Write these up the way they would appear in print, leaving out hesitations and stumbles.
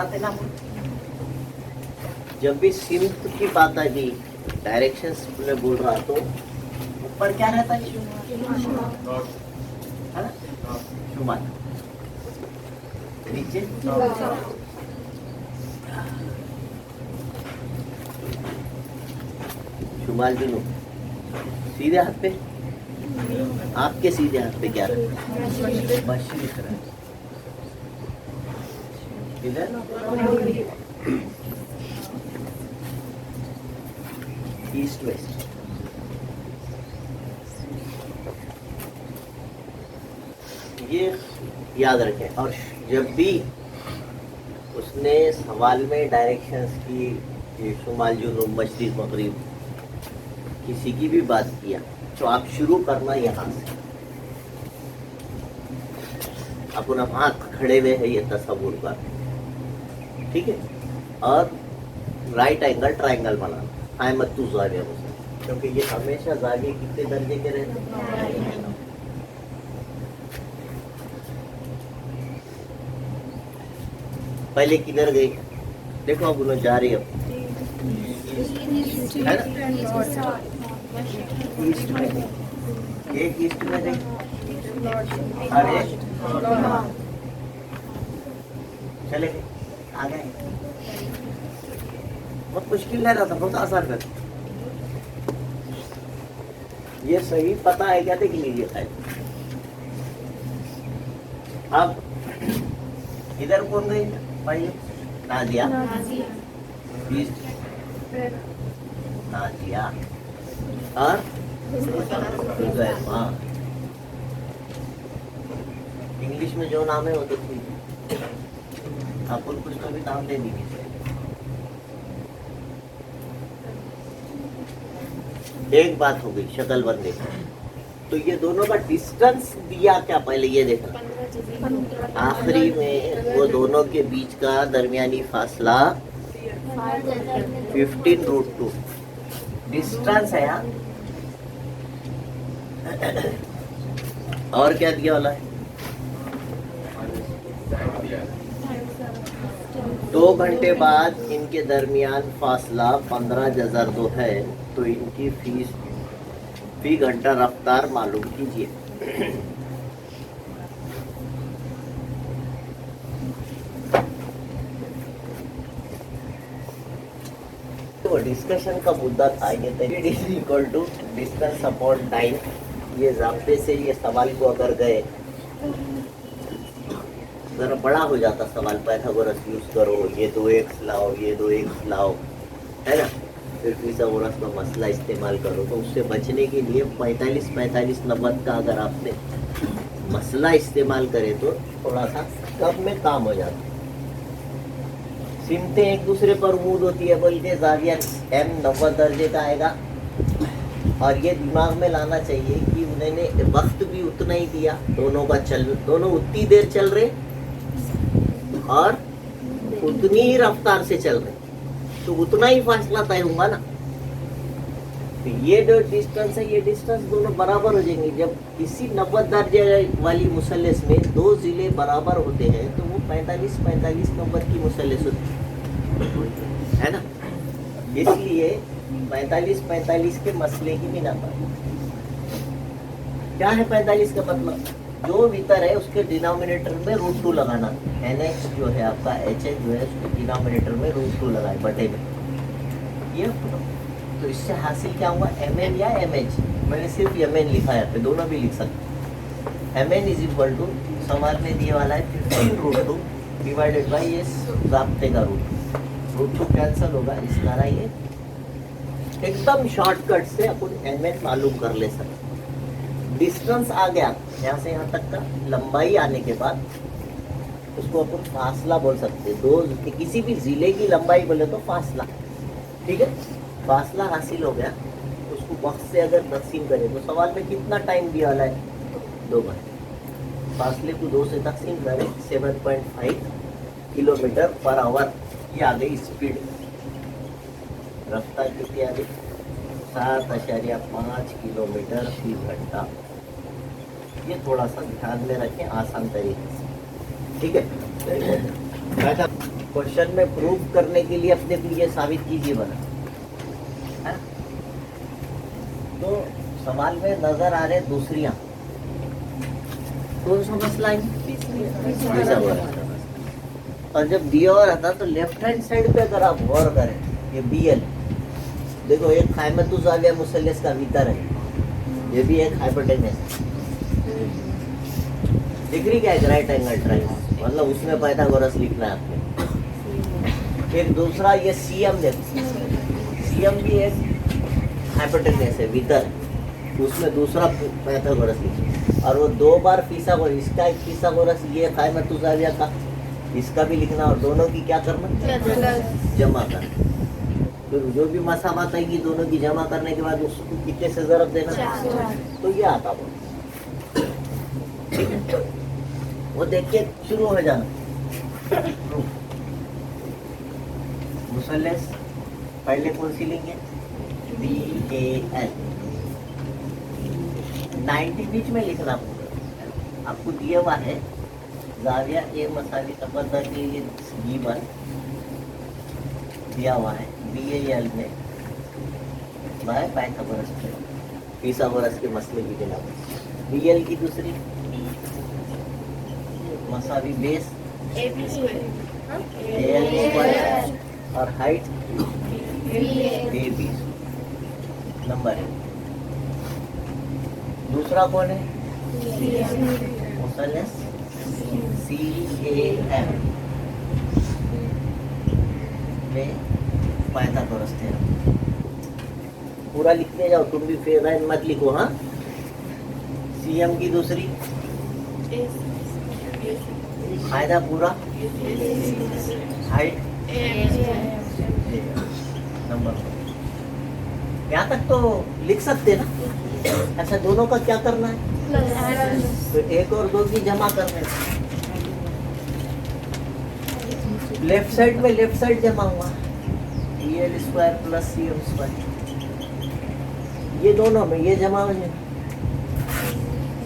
बनाते ना हम। जब भी सिमत की बात आएगी, डायरेक्शंस में बोल रहा तो ऊपर क्या रहता है? है ना? शुमाल। नीचे शुमाल जुनूब। सीधे हाथ पे, आपके सीधे हाथ पे क्या रहता है? मशरिक रहता है। इधर ईस्ट वेस्ट। ये याद रखें। और जब भी उसने सवाल में डायरेक्शंस की, ये शुमाल जुनूब मशरिक मगरिब किसी की भी बात किया तो आप शुरू करना यहाँ से। अपन हाथ खड़े हुए हैं ये तस्वुर कर, ठीक है। और राइट एंगल ट्रायंगल बनाना है मत तू जाविया मुझे, क्योंकि ये हमेशा जाविये कितने दर्जे के रहते हैं? पहले किधर गई देखो, अब उन्हें जा रही है ना? ईस्ट में, एक ईस्ट में गई और एक चले गए, आ गए। बहुत मुश्किल नहीं रहता, बहुत आसान कर। ये सही पता है क्या? देख लीजिए खाली। अब इधर कौन गई? भाई नाजिया। नाजिया और इंग्लिश में जो नाम है वो तो ठीक है, आपको कुछ तो भी नाम दे दीजिए। एक बात हो गई शक्ल बनने की, तो ये दोनों का डिस्टेंस दिया क्या? पहले ये देखा, आखिरी में वो दोनों के बीच का दरमियानी फासला 15√2 डिस्टेंस है यहाँ। और क्या दिया वाला है? 2 घंटे बाद इनके दरमियान फासला 15 × 2 है, तो इनकी फी घंटा रफ्तार मालूम कीजिए। तो डिस्कशन का मुद्दा था ये, equal to distance upon time. ये ज़ाब्ते से ये सवाल को अगर गए, जरा बड़ा हो जाता सवाल, पाइथागोरस यूज करो, ये 2x लाओ, ये 2x लाओ, है ना, फिर पिथागोरस का मसला इस्तेमाल करो, तो उससे बचने के लिए 45-45-90 का अगर आपने मसला इस्तेमाल करे तो थोड़ा सा कम में काम हो जाता है। सिमतें एक दूसरे पर उम्मीद होती है, बोलते जाविया m 90 दर्जे का आएगा। और ये दिमाग में लाना चाहिए कि उन्होंने वक्त भी उतना ही दिया, दोनों उतनी देर चल रहे और उतनी ही रफ्तार से चल रहे, तो उतना ही फासला तय होगा ना। तो ये जो डिस्टेंस है, ये डिस्टेंस दोनों बराबर हो जाएंगे। जब किसी 90 दर्जे वाली मुसल्लस में 2 जिले बराबर होते हैं तो वो 45-45 नंबर की मुसल्लस होती है ना। इसलिए 45-45 के मसले की बिना पर क्या है 45 का मतलब, जो भीतर है उसके डिनोमिनेटर में √2 लगाना। NH जो है आपका, HH जो है उसके डिनोमिनेटर में √2 लगाए बटे में। ये तो इससे हासिल क्या हुआ? MN या MH। मैंने सिर्फ MN लिखा है, पे दोनों भी लिख सकते। MN इज इक्वल टू, सवाल में दिए वाला है 15√2 डिवाइडेड बाई ये ज़ाब्ते का √2 कैंसिल होगा। इस तरह ये एकदम शॉर्टकट से अपन MN मालूम कर ले सकते। डिस्टेंस आ गया यहाँ से यहाँ तक का, लंबाई आने के बाद उसको अपन फासला बोल सकते हैं। 2 किसी भी जिले की लंबाई बोले तो फासला, ठीक है। फासला हासिल हो गया, उसको वक्त से अगर तकसीम करें तो सवाल में कितना टाइम दिया वाला है? 2 घंटे। फासले को 2 से तकसीम करें, 7.5 किलोमीटर पर आवर। ये आ गई स्पीड, रफ्तार कितनी आ गई? 7.5 किलोमीटर फी घंटा। ये थोड़ा सा ध्यान में रखें आसान तरीके से, ठीक है। क्वेश्चन में प्रूव करने के लिए अपने को ये साबित कीजिए बना है। तो सवाल में नजर आ रहे दूसरियां, कौन सा मसला है? तीसरा वाला। और जब दिया हुआ रहता तो लेफ्ट हैंड साइड पे अगर आप गौर करें, ये BL देखो, एक खायमतुज़ाविया मुसल्लस का भीतर है, ये भी एक हाइपोटेनस दिख रही क्या है, राइट एंगल ट्रायंगल, मतलब उसमें पाइथागोरस लिखना है आपको। फिर दूसरा ये CM देखो, CM भी एक हाइपोटेनस है भीतर, उसमें दूसरा पाइथागोरस लिखना। और वो 2 बार फिसागोरस, इसका एक फिसागोरस, ये खायमतुज़ाविया का, इसका भी लिखना, और दोनों की क्या करना, जमा करना। तो जो भी मसावत आएगी दोनों की जमा करने के बाद उसको कितने से ज़रब देना, तो ये आता वो, ठीक है। वो देख के शुरू हो जाना। मुसल्लस पहले कौन सी लेंगे, BAL 90 बीच में लिखना होगा, आपको दिया हुआ है ज़ाविया ए मसावी तबद्दा के लिए G1 दिया हुआ है, BAL में बाय पाइथागोरस के फिसागोरस के मसले की बिना BL की दूसरी मसावी बेस AL स्क्वायर और हाइट AB नंबर है। दूसरा कौन है, मुसल्लस CAM में पाइथागोरस थ्योरम। पूरा लिखने जाओ, तुम भी फेराइन मत लिखो, हाँ। CM की दूसरी फायदा पूरा, हाइट नंबर। यहाँ तक तो लिख सकते ना। अच्छा, दोनों का क्या करना है, तो 1 और 2 की जमा करने। लेफ्ट साइड में लेफ्ट साइड जमा हुआ, BL square plus CM square, ये दोनों में ये जमा हो जाए,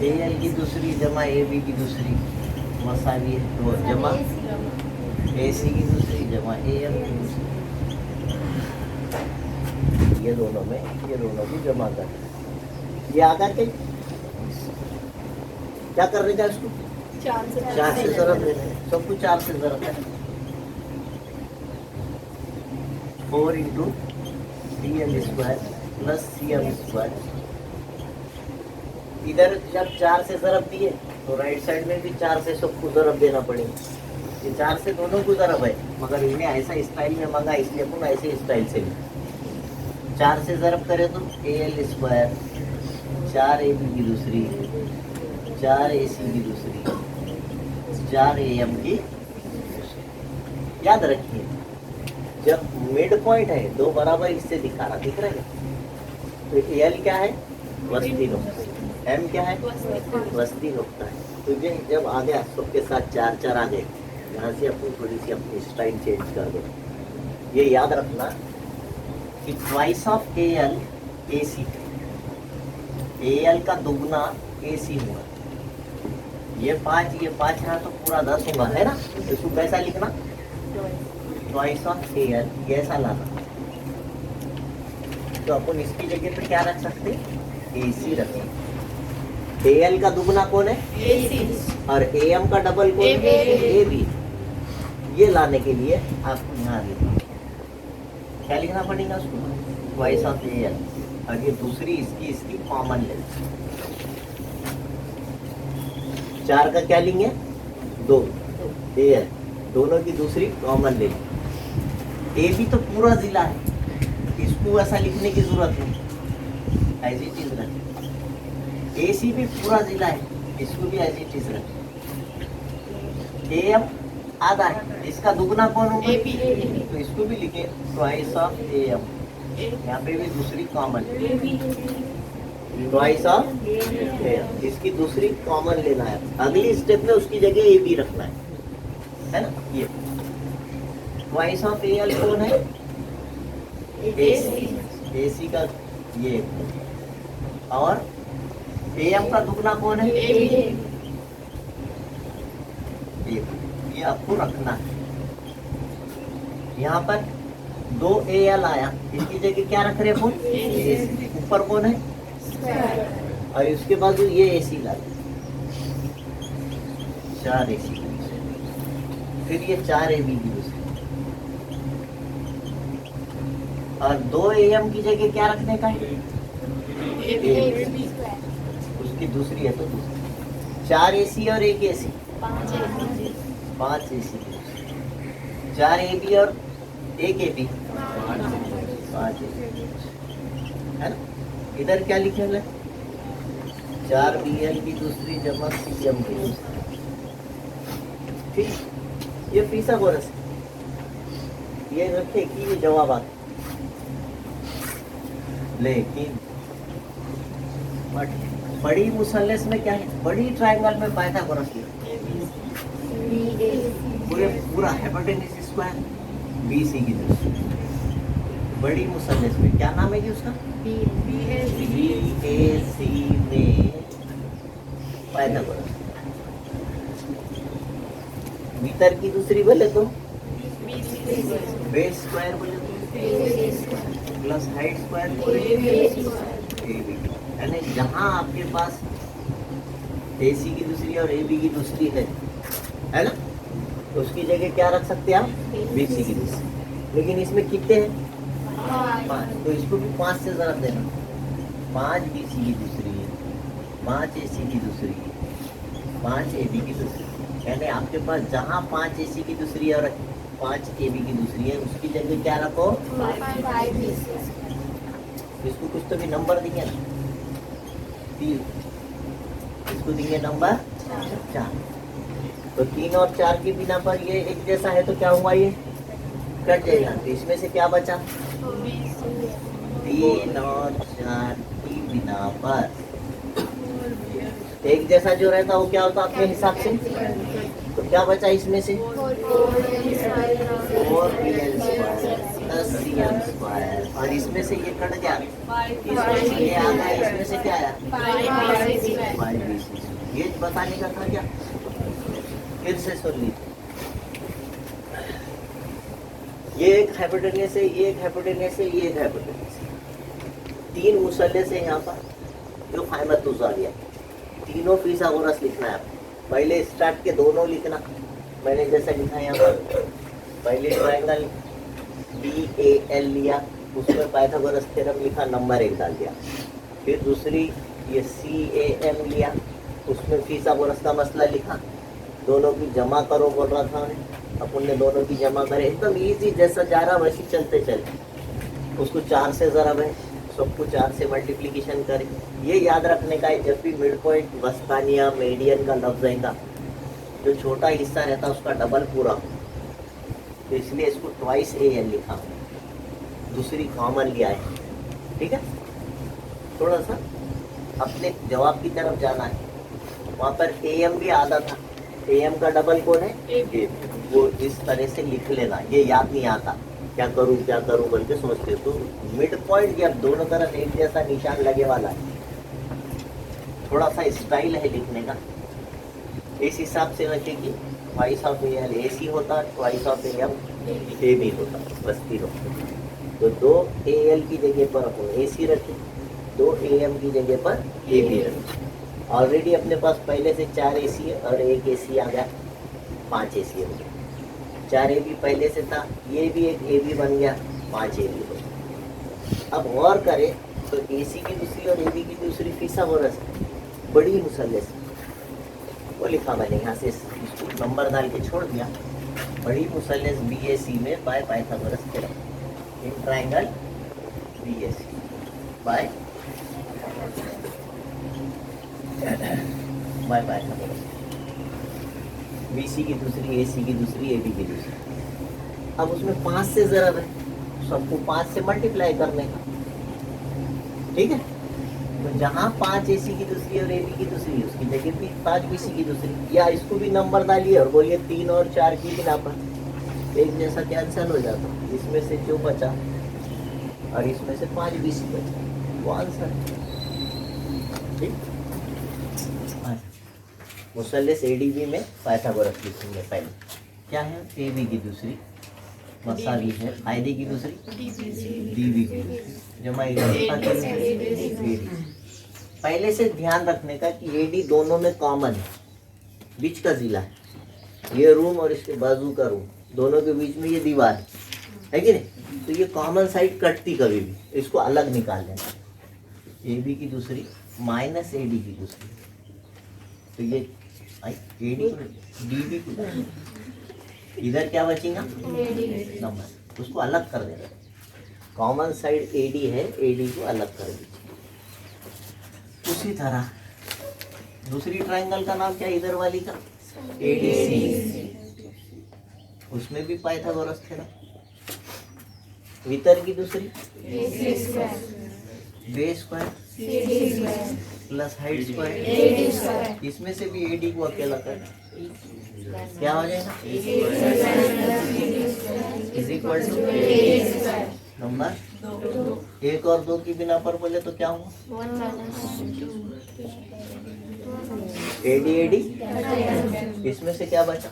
AL की दूसरी जमा AB की दूसरी मसावी है, वो जमा AC की दूसरी जमा AM की दूसरी, ये दोनों में ये दोनों की जमा कर, ये आकर के क्या करने का, इसको 4 से ज़रब देना है, सब कुछ 4 से ज़रब है। 4 into BL square plus CM square. इधर जब 4 से ज़रब दिए तो राइट साइड में भी 4 से सबको ज़रब देना पड़ेगा। ये 4 से दोनों को ज़रब है, मगर इन्हें ऐसा स्टाइल में मांगा, इसलिए अपन ऐसे स्टाइल से 4 से ज़रब करें तो AL स्क्वायर, 4 AB की दूसरी, 4 AC की दूसरी, 4 AM की। याद रखिए, जब मिड पॉइंट है, 2 बराबर इससे दिखा रहा, दिख रहा है, तो AL क्या है, वस्ती नुक्ता, M क्या है, वस्ती नुक्ता है। तो ये जब आ गया सबके साथ 4 4 आ गए, यहाँ से अपन थोड़ी सी अपनी स्टाइल चेंज कर दो। ये याद रखना कि twice of AL AC, AL का दुगना AC हुआ, ये 5 रहा तो पूरा 10 होगा, है ना। इसको कैसा लिखना, ट्वाइस ऑफ AL, ये ऐसा लाना। तो अपन इसकी जगह पे क्या रख सकते, AC रखें। AL का दुगना कौन है, AC, और AM का डबल कौन है, AB। ये लाने के लिए आपको यहाँ लिखना, क्या लिखना पड़ेगा उसको, ट्वाइस ऑफ AL, और ये दूसरी इसकी कॉमन ले, 4 का क्या लेंगे, 2 AL, दोनों की दूसरी कॉमन ले। AB तो पूरा जिला है, इसको ऐसा लिखने की जरूरत नहीं, ऐसी चीज रखें। AC भी पूरा जिला है, इसको भी ऐसी चीज रखें। AM आधा है, इसका दुगना कौन होगा, तो इसको भी लिखे ट्वाइस ऑफ AM, यहाँ पे भी दूसरी कॉमन, ट्वाइस ऑफ AM, इसकी दूसरी कॉमन लेना है। अगली स्टेप में उसकी जगह AB रखना है ना। ये ट्वाइस ऑफ AL कौन है, AC का ये, और AM का दुगना कौन है, ये आपको रखना है। यहाँ पर 2AL आया, इसकी जगह क्या रख रहे हैं अपन? ऊपर कौन है? और उसके बाद ये AC ला 4 AC, फिर ये 4 AB की दूसरी, और 2 AM की जगह क्या रखने का है? उसकी दूसरी है तो दूसरी, 4 AC और 1 AC, 5 AC, 4 AB और 1 AB, 5 AC है ना। इधर क्या लिखे हैं? 4 BL की दूसरी जमा CM की दूसरी, ठीक। ये फिथागोरस, ये रखे कि ये जवाब आता, लेकिन बड़ी मुसल्लस में क्या है? बड़ी ट्रायंगल में पाइथागोरस पूरा हाइपोटेन्यूज स्क्वायर BC की दूसरी, बड़ी मुसल्लस में क्या नाम है कि उसका? BAC में पाइथागोरस। भीतर की दूसरी बोले तो बेस स्क्वायर बोले तो प्लस हाइट स्क्वायर बोले, यानी जहां आपके पास AC की दूसरी और AB की दूसरी है ना, तो उसकी जगह क्या रख सकते हैं आप? BC की दूसरी। लेकिन इसमें कितने हैं? 5, तो इसको भी 5 से ज़रा देना, 5 BC की दूसरी है, 5 AC की दूसरी है, 5 AB की दूसरी, यानी आपके पास जहाँ 5 AC की दूसरी है और 5 AB की दूसरी है, उसकी जगह क्या रखो? 5 BC। इसको कुछ तो भी नंबर दिए ना, 3, इसको दिए नंबर 4, तो 3 और 4 के बिना पर ये एक जैसा है, तो क्या हुआ? ये कट जाएगा, तो इसमें से क्या बचा? 3 और 4 की बिना पर एक जैसा जो रहता वो क्या होता अपने हिसाब से? तो क्या बचा इसमें से? 4BL² और इसमें से ये कट गया, इसमें से ये आ गया, इसमें से क्या आया? 5BC। ये बताने का था क्या? फिर से सुन लीजिए, ये एक हाइपोटेन्यूज है, ये एक हाइपोटेन्यूज है, ये एक हाइपोटेन्यूज है, 3 मुसल्लस है यहाँ पर, जो फाइमतुस आ गया, तीनों फिथागोरस लिखना है आपको। पहले स्टार्ट के दोनों लिखना, मैंने जैसा लिखा यहाँ पर, पहले ट्रायंगल BAL लिया, उसमें पाइथागोरस थ्योरम लिखा, नंबर 1 डाल दिया। फिर दूसरी ये CAM लिया, उसमें फिथागोरस का मसला लिखा, दोनों की जमा करो बोल रहा था उन्हें, अपन ने दोनों की जमा करे, एकदम इजी, जैसा जा रहा वैसे चलते चलते, उसको 4 से ज़रा है, सबको 4 से मल्टीप्लिकेशन करें। ये याद रखने का है, जब भी मिड पॉइंट, वस्तानिया, मेडियन का लफ्ज आएगा, जो छोटा हिस्सा रहता है उसका डबल पूरा, तो इसलिए इसको ट्वाइस AL लिखा, दूसरी कॉमन लिया है, ठीक है। थोड़ा सा अपने जवाब की तरफ जाना है, वहाँ पर AM भी आधा था, AM का डबल कौन है? AB। वो इस तरह से लिख लेना, ये याद नहीं आता, क्या करूं बोल के सोचते हो, तो मिड पॉइंट जब दोनों तरफ एक जैसा निशान लगे वाला है, थोड़ा सा स्टाइल है लिखने का, इस हिसाब से रखे कि ट्वाइस ऑफ AL AC होता, ट्वाइस ऑफ AM AB होता, बस 3 होता। तो 2 AL की जगह पर अपन AC रखे, 2 AM की जगह पर AB रखे। ऑलरेडी अपने पास पहले से 4 AC है और 1 AC आ गया, 5 AC हो गया, 4 AB पहले से था, ये भी एक AB बन गया, 5 AB हो गया। अब गौर करें तो AC की दूसरी और AB की दूसरी फिथागोरस बड़ी मुसल्लस, वो लिखा मैंने यहाँ से, इसको नंबर डाल के छोड़ दिया, बड़ी मुसल्लस BAC में by Pythagoras theorem, in triangle BAC by Pythagoras, BC की दूसरी, AC की दूसरी, AB की दूसरी। अब उसमें 5 से ज़रूरत है, सबको 5 से मल्टीप्लाई करने का, ठीक है। तो जहाँ 5 AC की दूसरी और AB की दूसरी, उसकी जगह भी 5 BC की दूसरी, या इसको भी नंबर डालिए और बोलिए 3 और 4 की बिना पर एक जैसा कैंसिल हो जाता, इसमें से जो बचा और इसमें से 5 BC बचा, वो आंसर है, ठीक। मुसल्लस ADB में पाइथागोरस लिखेंगे, पहले क्या है? AB की दूसरी, मसावी है, आईडी की दूसरी डीबी की दूसरी, जमा एडी। पहले से ध्यान रखने का कि एडी दोनों में कॉमन है, बीच का जिला है, ये रूम और इसके बाजू का रूम, दोनों के बीच में ये दीवार है कि नहीं, तो ये कॉमन साइड कटती कभी भी, इसको अलग निकाल लेना। ए बी की दूसरी माइनस ए डी की दूसरी, तो ये ए डी डी बी की दूसरी, इधर क्या बचेगा नंबर, उसको अलग कर देना। कॉमन साइड ए डी है, ए डी को अलग कर दीजिए। उसी तरह दूसरी ट्रायंगल का नाम क्या है इधर वाली का, ए डी सी, उसमें भी पाइथागोरस थे ना। भीतर की दूसरी base square plus height square, इसमें से भी एडी को अकेला कर क्या हो जाएगा, इज इक्वल टू नंबर, एक और दो की बिना पर बोले तो क्या हुआ, एडी एडी, इसमें से क्या बचा,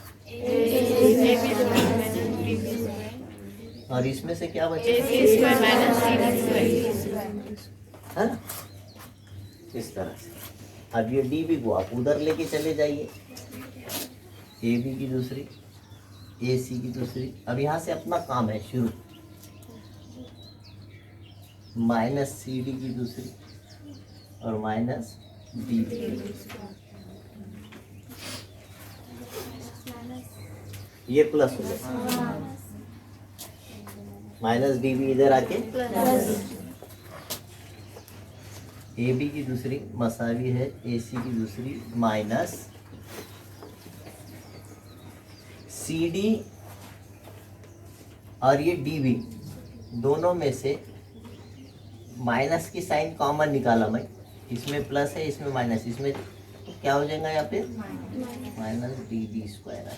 और इसमें से क्या बचा, है ना। इस तरह से अब ये डी बी को आप उधर लेके चले जाइए, ए बी की दूसरी, ए सी की दूसरी। अब यहाँ से अपना काम है शुरू, माइनस सी डी की दूसरी और माइनस डी बी की दूसरी, ये प्लस हो गया, माइनस डी बी इधर आके ए बी की दूसरी मसावी है ए सी की दूसरी माइनस सी डी, और ये डी बी दोनों में से माइनस की साइन कॉमन निकाला मैं, इसमें प्लस है इसमें माइनस, इसमें तो क्या हो जाएगा यहाँ पे माइनस डी बी स्क्वायर है।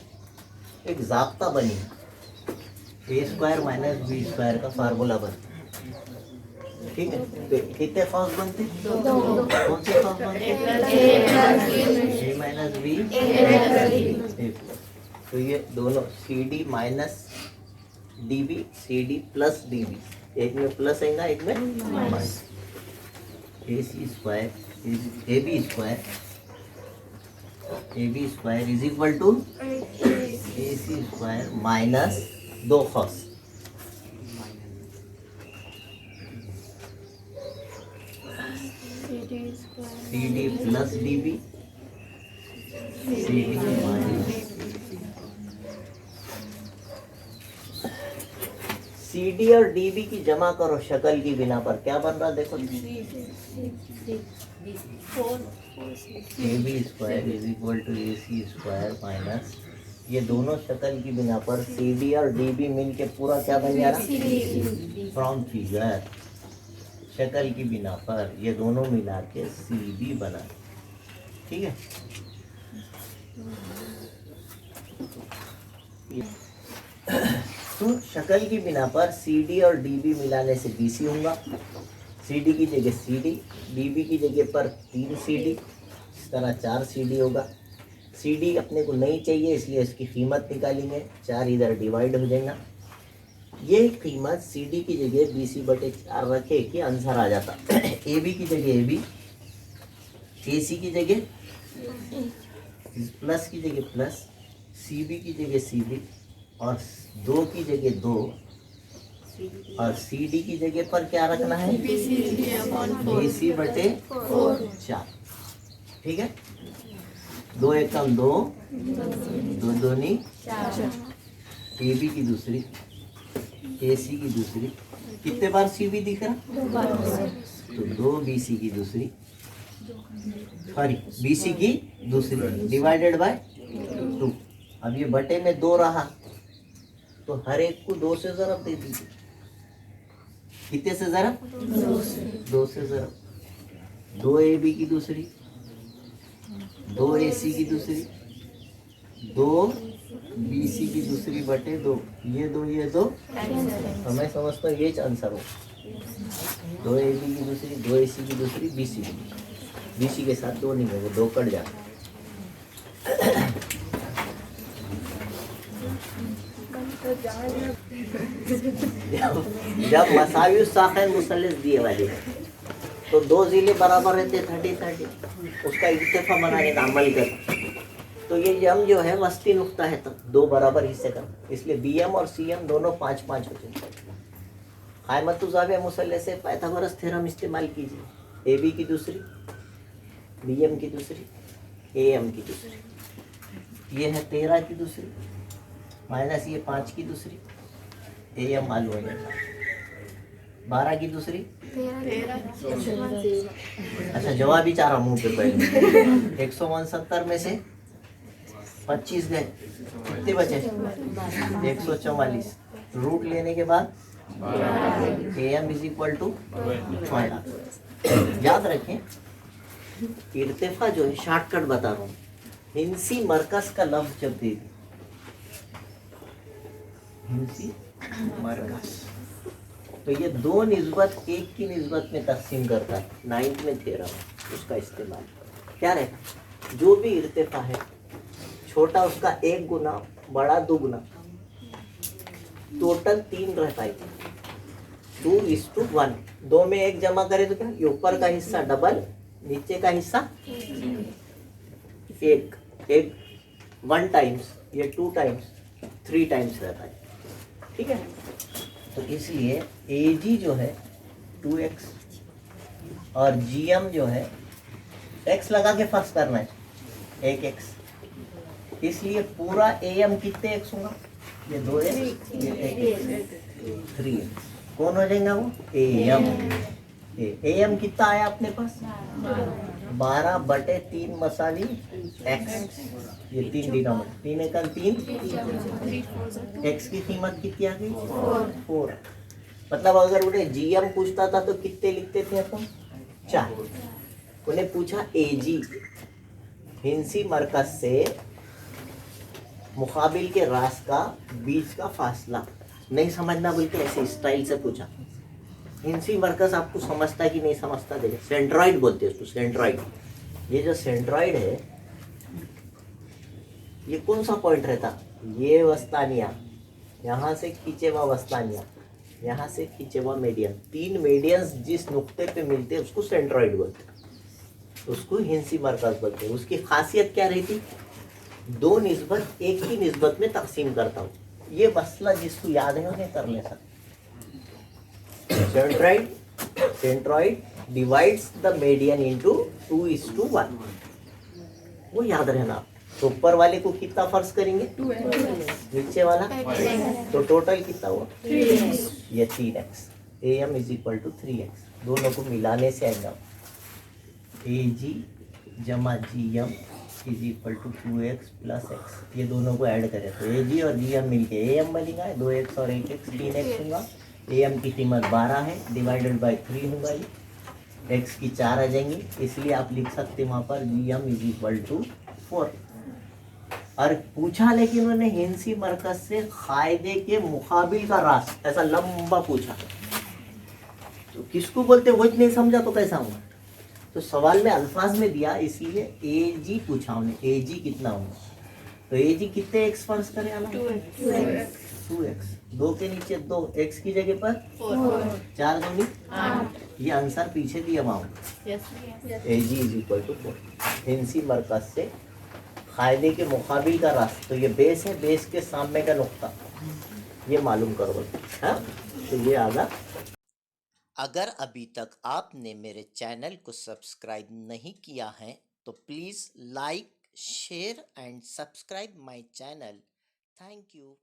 एक जाब्ता बनी, ए स्क्वायर माइनस बी स्क्वायर का फार्मूला बनता, ठीक है। तो कितने फॉर्म्स बनते, कौन से फॉर्म बनते, ए माइनस बी, तो ये दोनों C D minus D B, C D plus D B, एक में प्लस आएगा एक में minus, A C square A B square is equal to A C square minus दो first, C D plus D B, C D minus C D और D B की जमा करो शक्ल की बिना पर, क्या बन रहा देखो, A B square is equal to A C square minus, ये दोनों शक्ल की बिना पर सी डी और डी बी मिल के पूरा क्या बन जा रहा, फ्रॉम फिगर, शक्ल की बिना पर ये दोनों मिला के सी बी बना, ठीक है। तो शक्ल की बिना पर सी डी और डी बी मिलाने से बी सी होगा, सी डी की जगह सी डी बी की जगह पर 3 सी डी, इस तरह 4 सी डी होगा। सी डी अपने को नहीं चाहिए इसलिए इसकी कीमत निकालेंगे, 4 इधर डिवाइड हो जाएगा, ये कीमत सी डी की जगह बी सी बटे 4 रखे कि आंसर आ जाता, ए बी की जगह ए बी, ए सी की जगह प्लस की जगह प्लस, सी बी की जगह सी बी, और 2 की जगह 2, और सी डी की जगह पर क्या रखना है, बी सी बटे 4, ठीक है। 2 एकम 2, 2 दूनी 4, ए बी की दूसरी, ए सी की दूसरी, कितने बार सी बी दिख रहा, तो 2 बी सी की दूसरी, सॉरी बी सी की दूसरी डिवाइडेड बाय 2। अब ये बटे में 2 रहा तो हर एक को 2 से ज़रब दे दीजिए, कितने से ज़रब, 2 से ज़रब, 2 ए बी की दूसरी, 2 ए सी की दूसरी, 2 बी सी की दूसरी बटे 2, ये 2 ये 2, तो मैं समझता हूँ ये आंसर हो, 2 ए बी की दूसरी, 2 ए सी की दूसरी, बी सी की दूसरी, बी सी के साथ 2 नहीं है, वो 2 कट जाता। जब मसावी साखिन मुसल्लस दिए वाले हैं तो दो जिले बराबर रहते 30-30, उसका इत्तेफा बनाने का अमल कर। तो ये यम जो है वस्ती नुक्ता है, तो दो बराबर हिस्से का, इसलिए बी एम और सी एम दोनों 5-5 हो जाए। कायमतुज़ाविया मुसल्ले से पाइथागोरस थ्योरम इस्तेमाल कीजिए। ए बी की दूसरी, बी एम की दूसरी, ए एम की दूसरी, ये है 13 की दूसरी माइनस ये 5 की दूसरी, ए एम मालूम हो जाएगा। 12 की दूसरी, अच्छा जवाब ही चाह रहा मुंह पे पहले। 169 में से 25 गए, कितने बचे? 144। रूट लेने के बाद A M is equal to 12। याद रखें इर्तिफा जो है, शॉर्टकट बता रहा हूँ, हिंसी मरकज का लफ्ज जब दे दी, हिंसी मरकज, तो ये दो निस्बत एक की निस्बत में तकसीम करता है। 9th में थ्योरम उसका इस्तेमाल क्या रहेगा? जो भी इर्तिफा है छोटा उसका 1 गुना, बड़ा 2 गुना, टोटल 3 रहता है, 2:1। 2 में 1 जमा करे तो क्या? ये ऊपर का हिस्सा डबल, नीचे का हिस्सा एक 1 टाइम्स, ये 2 टाइम्स, 3 टाइम्स रहता है। ठीक है, तो इसलिए AG जो है 2x और GM जो है x लगा के फर्स्ट करना है 1x, इसलिए पूरा AM कितने x होगा? ये 2x, ये 1x, 3x। कौन हो जाएगा वो? AM। AM कितना आया अपने पास? 12/3 मसाली x, ये 3 डिनोमिनेटर, 3 एकल 3, x की कीमत कितनी आ गई? 4। मतलब अगर उन्हें GM पूछता था तो कितने लिखते थे अपन? 4। उन्हें पूछा AG, हिंसी मरकज से मुकाबिल के रास का बीच का फासला, नहीं समझना बोल के ऐसे स्टाइल से पूछा। हिंसी मरकज आपको समझता है कि नहीं समझता? देखिए सेंट्रॉइड बोलते हैं उसको, सेंट्रॉइड। ये जो सेंट्रॉइड है ये कौन सा पॉइंट रहता? ये वस्तानिया, यहाँ से खींचे हुआ वस्तानिया, यहाँ से खींचे हुआ मीडियन, 3 मीडियंस जिस नुक्ते पे मिलते हैं उसको सेंट्रॉइड बोलते हैं, उसको हिंसी मरकज बोलते हैं। उसकी खासियत क्या रहती? 2 निस्बत 1 की निस्बत में तकसीम करता हूँ। ये मसला जिसको याद है उन्हें कर ले सकते। Centroid divides the median into 2:1, वो याद रहना। तो ऊपर वाले को कितना फर्ज करेंगे? 2x, नीचे वाला तो टोटल कितना हुआ? 3x, ये 3x। AM is equal to 3x, दोनों को मिलाने से आएगा AG जमा GM is equal to 2x plus x। ये दोनों को ऐड करें तो AG और GM मिलके AM बनेगा, 2x और 8x 3x होगा। AM की कीमत 12 है, डिवाइडेड बाई 3 होगा, ये x की 4 आ जाएंगी, इसलिए आप लिख सकते हैं वहाँ पर GM इज इक्वल टू 4। और पूछा लेकिन उन्होंने हिंसी मरकज से कायदे के मुकाबिल का रास, ऐसा लंबा पूछा, तो किसको बोलते वो नहीं समझा तो कैसा होगा? तो सवाल में अल्फाज में दिया, इसलिए AG पूछा उन्हें, AG कितना होगा? तो AG कितने x फर्ज करें? 2x, 2 के नीचे 2, x की जगह पर 4 दूनी 8। ये आंसर पीछे दिया वहाँ, AG इज इक्वल टू 4। हिंसी मरकज से कायदे के मुकाबिल का रास्ता, तो ये बेस है, बेस के सामने का नुक्ता, ये मालूम करो। हाँ, तो ये आगा। अगर अभी तक आपने मेरे चैनल को सब्सक्राइब नहीं किया है तो please like, share and subscribe my channel. Thank you.